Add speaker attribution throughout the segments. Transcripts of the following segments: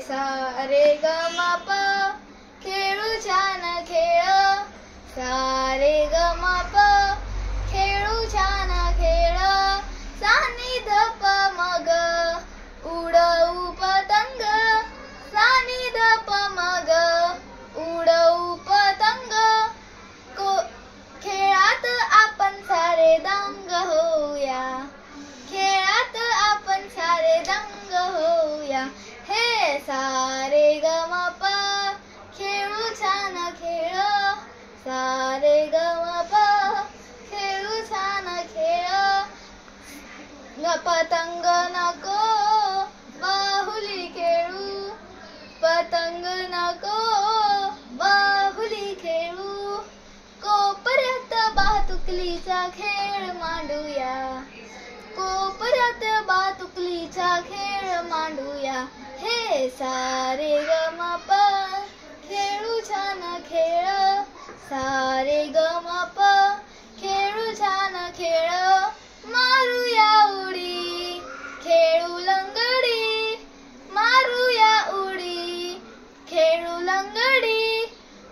Speaker 1: सा रे ग म प खेळू छान खेळ सा रे ग म प खेळू छान खेळ सा नि ध प म ग उडवू पतंग सा नि ध प म ग उडवू पतंग खेळात आपण सारे दंग होऊया खेळात आपण सारे दंग होऊया हे सा रे ग म प खेळू छान खेळ सा रे ग म प खेळू छान खेळ पतंग नको बाहुली खेळू पतंग नको बाहुली खेळू कोपऱ्यात बातुकलीचा खेळ मांडूया कोपऱ्यात बातुकलीचा खेळ मांडूया हे सा रे ग म प खेळू छान खेळ सा रे ग म प खेळू छान खेळ मारूया उडी खेळू लंगडी मारूया उडी खेळू लंगडी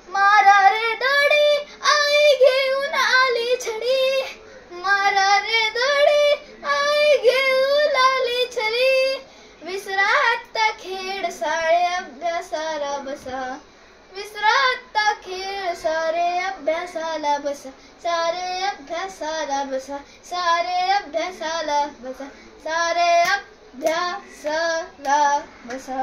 Speaker 1: मारा रे दडी आई घेऊन आली छडी मारा रे दडी आई घेऊन आली छडी विसरा आता खेळ सारे अभ्यासाला बसा विसरा आता खेळ सारे अभ्यासाला बसा सारे अभ्यासाला बसा सारे अभ्यासाला बसा सारे अभ्यासाला बसा